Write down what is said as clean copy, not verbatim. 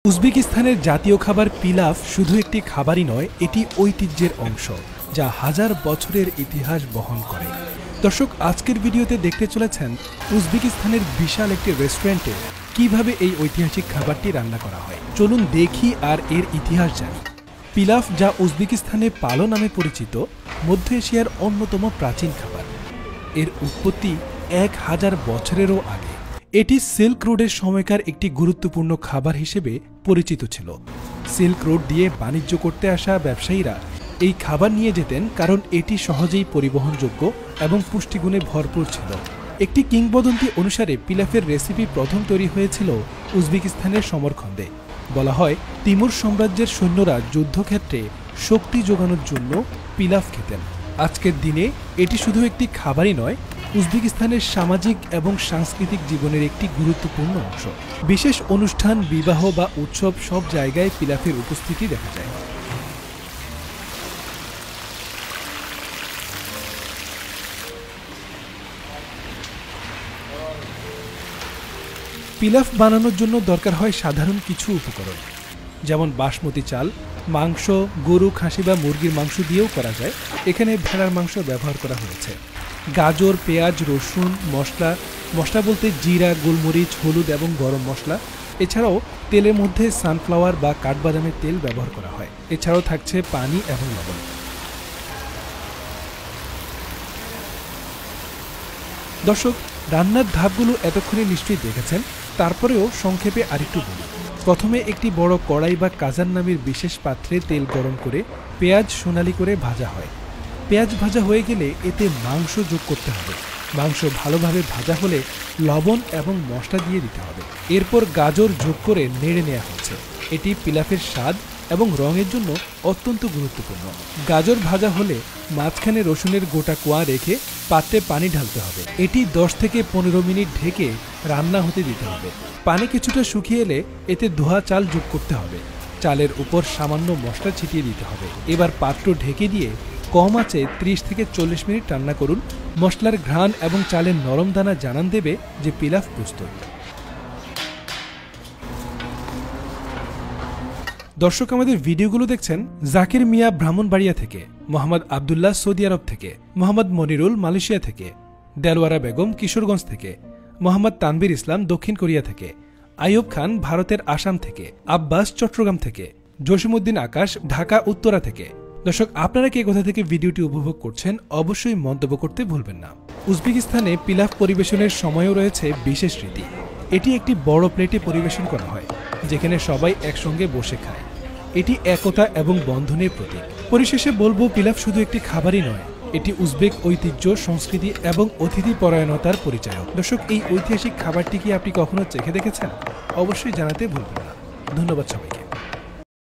উজবেকিস্তানের জাতীয় খাবার পিলাফ শুধু একটি খাবারই নয়, এটি ঐতিহ্যের অংশ যা হাজার বছরের ইতিহাস বহন করে। দর্শক, আজকের ভিডিওতে দেখতে চলেছেন উজবেকিস্তানের বিশাল একটি রেস্টুরেন্টে কিভাবে এই ঐতিহাসিক খাবারটি রান্না করা হয়। চলুন দেখি আর এর ইতিহাস জানি। পিলাফ, যা উজবেকিস্তানে পালো নামে পরিচিত, মধ্য এশিয়ার অন্যতম প্রাচীন খাবার। এর উৎপত্তি 1000 বছরেরও আগে। এটি সিল্ক রোডের সময়কার একটি গুরুত্বপূর্ণ খাবার হিসেবে পরিচিত ছিল। সিল্ক রোড দিয়ে বাণিজ্য করতে আসা ব্যবসায়ীরা এই খাবার নিয়ে যেতেন কারণ এটি সহজেই পরিবহনযোগ্য এবং পুষ্টিগুণে ভরপুর ছিল। একটি কিংবদন্তি অনুসারে পিলাফের রেসিপি প্রথম তৈরি হয়েছিল উজবেকিস্তানের সমরখন্দে। বলা হয়, তিমুর সাম্রাজ্যের সৈন্যরা যুদ্ধক্ষেত্রে শক্তি যোগানোর জন্য পিলাফ খেতেন। আজকের দিনে এটি শুধু একটি খাবারই নয়, উজবেকিস্তানের সামাজিক এবং সাংস্কৃতিক জীবনের একটি গুরুত্বপূর্ণ অংশ। বিশেষ অনুষ্ঠান, বিবাহ বা উৎসব, সব জায়গায় পিলাফের উপস্থিতি দেখা যায়। পিলাফ বানানোর জন্য দরকার হয় সাধারণ কিছু উপকরণ, যেমন বাসমতি চাল, মাংস, গরু, খাসি বা মুরগির মাংস দিয়েও করা যায়। এখানে ভেড়ার মাংস ব্যবহার করা হয়েছে। গাজর, পেঁয়াজ, রসুন, মশলা বলতে জিরা, গোলমরিচ, হলুদ এবং গরম মশলা। এছাড়াও তেলের মধ্যে সানফ্লাওয়ার বা কাঠবাদামের তেল ব্যবহার করা হয়। এছাড়াও থাকছে পানি এবং লবণ। দর্শক, রান্নার ধাপগুলো এতক্ষণে নিশ্চয়ই দেখেছেন, তারপরেও সংক্ষেপে আরেকটু বলি। প্রথমে একটি বড় কড়াই বা কাজান নামের বিশেষ পাত্রে তেল গরম করে পেঁয়াজ সোনালি করে ভাজা হয়। পেঁয়াজ ভাজা হয়ে গেলে এতে মাংস যোগ করতে হবে। মাংস ভালোভাবে ভাজা হলে লবণ এবং মশলা দিয়ে দিতে হবে। এরপর গাজর যোগ করে নেড়ে নেওয়া হচ্ছে। এটি পিলাফের স্বাদ এবং রঙের জন্য অত্যন্ত গুরুত্বপূর্ণ। গাজর ভাজা হলে মাঝখানে রসুনের গোটা কোয়া রেখে পাত্রে পানি ঢালতে হবে। এটি 10 থেকে 15 মিনিট ঢেকে রান্না হতে দিতে হবে। পানি কিছুটা শুকিয়ে এলে এতে ধোয়া চাল যোগ করতে হবে। চালের উপর সামান্য মশলা ছিটিয়ে দিতে হবে। এবার পাত্র ঢেকে দিয়ে কম আঁচে 30 থেকে 40 মিনিট রান্না করুন। মশলার ঘ্রাণ এবং চালের নরম দানা জানান দেবে যে পিলাফ প্রস্তুত। দর্শক, আমাদের ভিডিওগুলো দেখছেন জাকির মিয়া ব্রাহ্মণবাড়িয়া থেকে, মোহাম্মদ আবদুল্লাহ সৌদি আরব থেকে, মোহাম্মদ মনিরুল মালয়েশিয়া থেকে, দেলওয়ারা বেগম কিশোরগঞ্জ থেকে, মোহাম্মদ তানবির ইসলাম দক্ষিণ কোরিয়া থেকে, আইয়ুব খান ভারতের আসাম থেকে, আব্বাস চট্টগ্রাম থেকে, জসিমউদ্দিন আকাশ ঢাকা উত্তরা থেকে। দর্শক, আপনারা কে কোথা থেকে ভিডিওটি উপভোগ করছেন অবশ্যই মন্তব্য করতে ভুলবেন না। উজবেকিস্তানে পিলাফ পরিবেশনের সময়ও রয়েছে বিশেষ রীতি। এটি একটি বড় প্লেটে পরিবেশন করা হয়, যেখানে সবাই একসঙ্গে বসে খায়। এটি একতা এবং বন্ধনের প্রতীক। পরিশেষে বলবো, পিলাফ শুধু একটি খাবারই নয়, এটি উজবেক ঐতিহ্য, সংস্কৃতি এবং অতিথি পরায়ণতার পরিচায়ক। দর্শক, এই ঐতিহাসিক খাবারটি কি আপনি কখনো চেখে দেখেছেন? অবশ্যই জানাতে ভুলবেন না। ধন্যবাদ সবাইকে।